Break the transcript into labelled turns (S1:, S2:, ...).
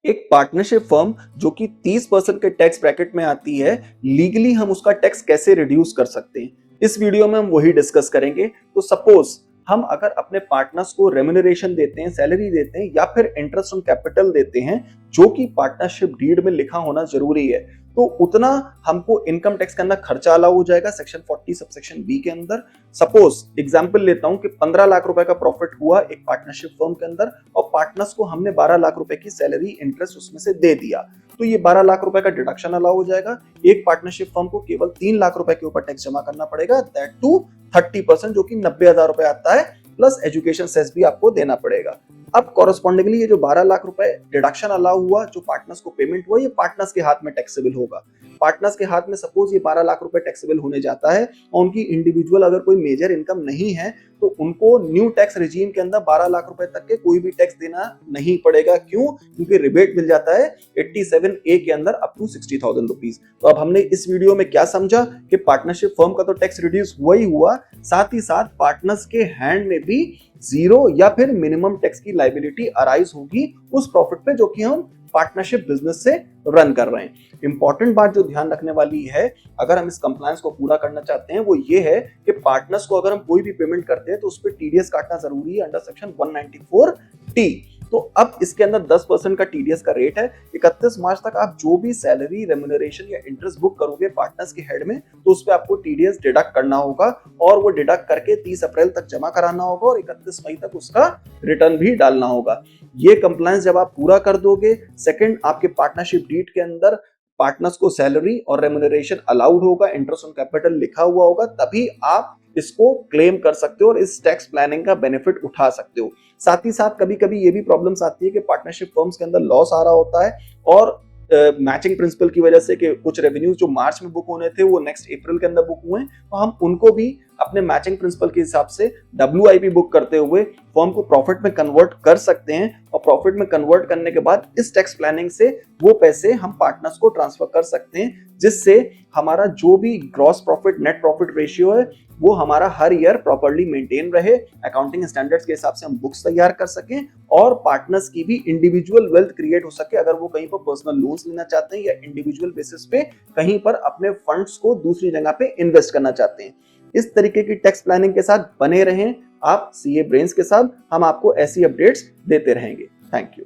S1: एक partnership firm जो कि 30% के टैक्स ब्रैकेट में आती है, लीगली हम उसका टैक्स कैसे रिड्यूस कर सकते हैं, इस वीडियो में हम वही डिस्कस करेंगे। तो सपोज हम अगर अपने पार्टनर्स को रेम्यूनरेशन देते हैं, सैलरी देते हैं या फिर इंटरेस्ट ऑन कैपिटल देते हैं, जो कि पार्टनरशिप डीड में लिखा होना जरूरी है, तो उतना हमको इनकम टैक्स के अंदर खर्चा अलाउ हो जाएगा सेक्शन 40 सबसेक्शन बी के अंदर। सपोज एग्जांपल लेता हूं कि 15 लाख रुपए का प्रॉफिट हुआ एक पार्टनरशिप फर्म के अंदर और पार्टनर्स को हमने 12 लाख रुपए की सैलरी इंटरेस्ट उसमें से दे दिया, तो ये 12 लाख रुपए का डिडक्शन अलाउ हो जाएगा। एक पार्टनरशिप फर्म को केवल 3 लाख रुपए के ऊपर टैक्स जमा करना पड़ेगा, दैट टू 30%, जो कि 90,000 रुपए आता है, प्लस एजुकेशन सेस भी आपको देना पड़ेगा। अब कॉरेस्पॉन्डिंगली ये जो 12 लाख रुपए डिडक्शन अलाउ हुआ, जो पार्टनर्स को पेमेंट हुआ, ये पार्टनर्स के हाथ में टैक्सेबल होगा। पार्टनर्स के हाथ में सपोज ये 12 लाख रुपए टैक्सेबल होने जाता है और उनकी इंडिविजुअल अगर कोई मेजर इनकम नहीं है, तो उनको न्यू टैक्स रिजीम के अंदर 12 लाख रुपए तक के कोई भी टैक्स देना नहीं पड़ेगा। क्यों? क्योंकि रिबेट मिल जाता है 87A के अंदर अप टू 60,000 रुपीज। तो अब हमने इस वीडियो में क्या समझा कि पार्टनरशिप फर्म का तो टैक्स रिड्यूस हुआ ही हुआ, साथ ही साथ पार्टनर्स के हैंड में भी जीरो या फिर मिनिमम टैक्स की लायबिलिटी अराइज होगी उस प्रॉफिट पे जो कि हम पार्टनरशिप बिजनेस से रन कर रहे हैं। इंपॉर्टेंट बात जो ध्यान रखने वाली है, अगर हम इस कंप्लायंस को पूरा करना चाहते हैं, वो ये है कि पार्टनर्स को अगर हम कोई भी पेमेंट करते हैं तो उस पर टीडीएस काटना जरूरी है अंडर सेक्शन 194T। तो अब इसके अंदर 10% का टीडीएस का रेट है। 31 मार्च तक आप जो भी सैलरी, रेम्यूनरेशन या इंटरेस्ट बुक करोगे पार्टनर्स के हेड में, तो उस पर आपको टीडीएस डिडक्ट करना होगा और वो डिडक्ट करके 30 अप्रैल तक जमा कराना होगा और 31 मई तक उसका रिटर्न भी डालना होगा। ये कंप्लायंस जब आप पूरा कर दोगे, सेकंड आपके पार्टनरशिप डीड के अंदर पार्टनर्स को सैलरी और रेम्यूनरेशन अलाउड होगा, इंटरेस्ट ऑन कैपिटल लिखा हुआ होगा, तभी आप इसको क्लेम कर सकते हो और इस टैक्स प्लानिंग का बेनिफिट उठा सकते हो। साथ ही साथ कभी कभी ये भी प्रॉब्लम्स आती है कि पार्टनरशिप फर्म्स के अंदर लॉस आ रहा होता है और मैचिंग प्रिंसिपल की वजह से कि कुछ रेवेन्यूज जो मार्च में बुक होने थे वो नेक्स्ट अप्रैल के अंदर बुक हुए हैं, तो हम उनको भी अपने मैचिंग प्रिंसिपल के हिसाब से WIP बुक करते हुए फर्म को प्रॉफिट में कन्वर्ट कर सकते हैं और प्रॉफिट में कन्वर्ट करने के बाद इस टैक्स प्लानिंग से वो पैसे हम पार्टनर्स को ट्रांसफर कर सकते हैं, जिससे हमारा जो भी gross profit net profit ratio है वो हमारा हर ईयर प्रॉपर्ली मेंटेन रहे, अकाउंटिंग स्टैंडर्ड्स के हिसाब से हम बुक्स तैयार कर सकें और पार्टनर्स की भी इंडिविजुअल वेल्थ क्रिएट हो सके अगर वो कहीं पर पर्सनल लोन्स लेना चाहते हैं या इंडिविजुअल बेसिस पे कहीं पर अपने फंड्स को दूसरी जगह पे इन्वेस्ट करना चाहते हैं। इस तरीके की टैक्स प्लानिंग के साथ बने रहें आप सीए ब्रेन्स के साथ, हम आपको ऐसी अपडेट्स देते रहेंगे। Thank you.